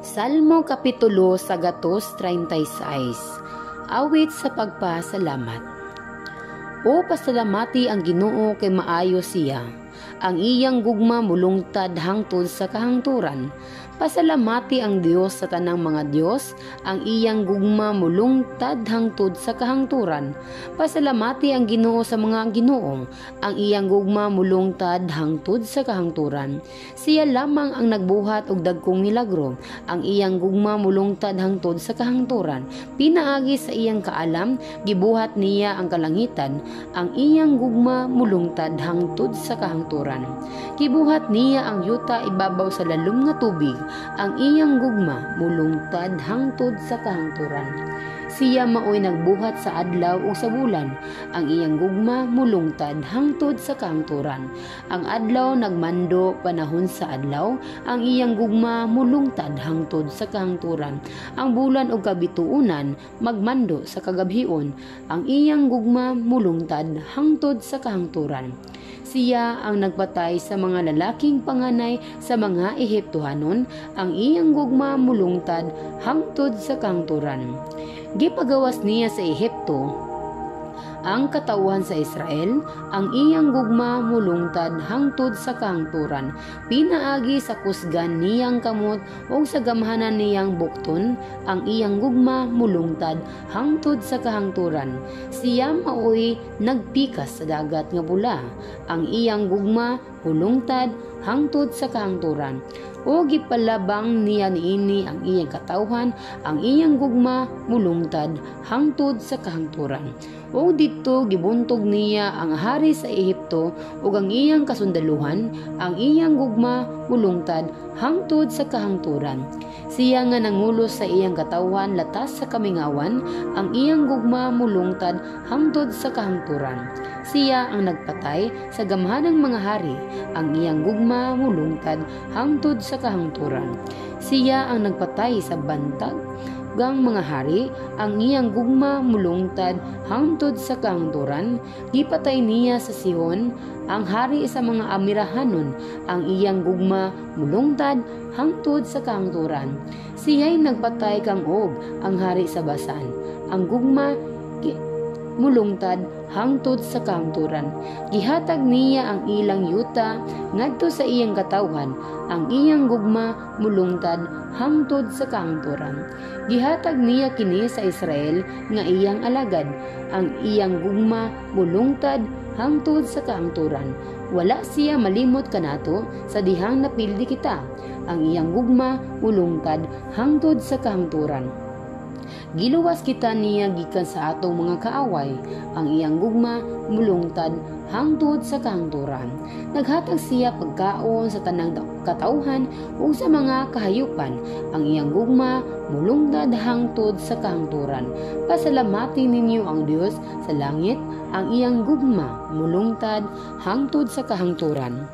Salmo Kapitulo 136. Awit sa pagpasalamat. O pasalamati ang Ginoo kay maayo siya, ang iyang gugma mulungtad hangtod sa kahangturan. Pasalamati ang Dios sa tanang mga Dios, ang iyang gugma mulungtad hangtod sa kahangturan. Pasalamati ang Ginoo sa mga Ginoo, ang iyang gugma mulungtad hangtod sa kahangturan. Siya lamang ang nagbuhat og dagkong milagro, ang iyang gugma mulungtad hangtod sa kahangturan. Pinaagi sa iyang kaalam, gibuhat niya ang kalangitan, ang iyang gugma mulungtad hangtod sa kahangturan. Gibuhat niya ang yuta ibabaw sa lalom nga tubig, ang iyang gugma mulungtad hangtod sa kahangturan. Siya maoy nagbuhat sa adlaw o sa bulan, ang iyang gugma mulungtad hangtod sa kahangturan. Ang adlaw nagmando panahon sa adlaw, ang iyang gugma mulungtad hangtod sa kahangturan. Ang bulan o kabituunan magmando sa kagabhion, ang iyang gugma mulungtad hangtod sa kahangturan. Siya ang nagpatay sa mga lalaking panganay sa mga Ehiptohanon, ang iyang gugma mulungtad hangtod sa kahangturan. Gipagawas niya sa Ehipto ang katauhan sa Israel, ang iyang gugma mulungtad hangtod sa kahangturan. Pinaagi sa kusgan niyang kamot o sa gamhanan niyang bukton, ang iyang gugma mulungtad hangtod sa kahangturan. Siya maoy nagpikas sa dagat nga bula, ang iyang gugma mulungtad hangtod sa kahangturan. O gipalabang niya niini ang iyang katawhan, ang iyang gugma mulungtad hangtod sa kahangturan. O dito gibuntog niya ang hari sa Ehipto ug ang iyang kasundaluhan, ang iyang gugma mulungtad hangtod sa kahangturan. Siya nga nangulos sa iyang katawhan latas sa kamingawan, ang iyang gugma mulungtad hangtod sa kahangturan. Siya ang nagpatay sa gamhanang mga hari, ang iyang gugma mulungtad hangtod sa kahangturan. Siya ang nagpatay sa bantag gang mga hari, ang iyang gugma mulungtad hangtod sa kahangturan. Gipatay niya sa Sihon ang hari sa mga Amirahanon, ang iyang gugma mulungtad hangtod sa kahangturan. Siya'y nagpatay kang Og, ang hari sa Basan, ang gugma mulungtad hangtod sa kahangturan. Gihatag niya ang ilang yuta ngadto sa iyang katawhan, ang iyang gugma mulungtad hangtod sa kahangturan. Gihatag niya kini sa Israel nga iyang alagad, ang iyang gugma mulungtad hangtod sa kahangturan. Wala siya malimot kanato sa dihang napildi kita, ang iyang gugma mulungtad hangtod sa kahangturan. Giluwas kita niya gikan sa atong mga kaaway, ang iyang gugma mulungtad hangtod sa kahangturan. Naghatag siya pagkaon sa tanang katawhan o sa mga kahayupan, ang iyang gugma mulungtad hangtod sa kahangturan. Pasalamati ninyo ang Dios sa langit, ang iyang gugma mulungtad hangtod sa kahangturan.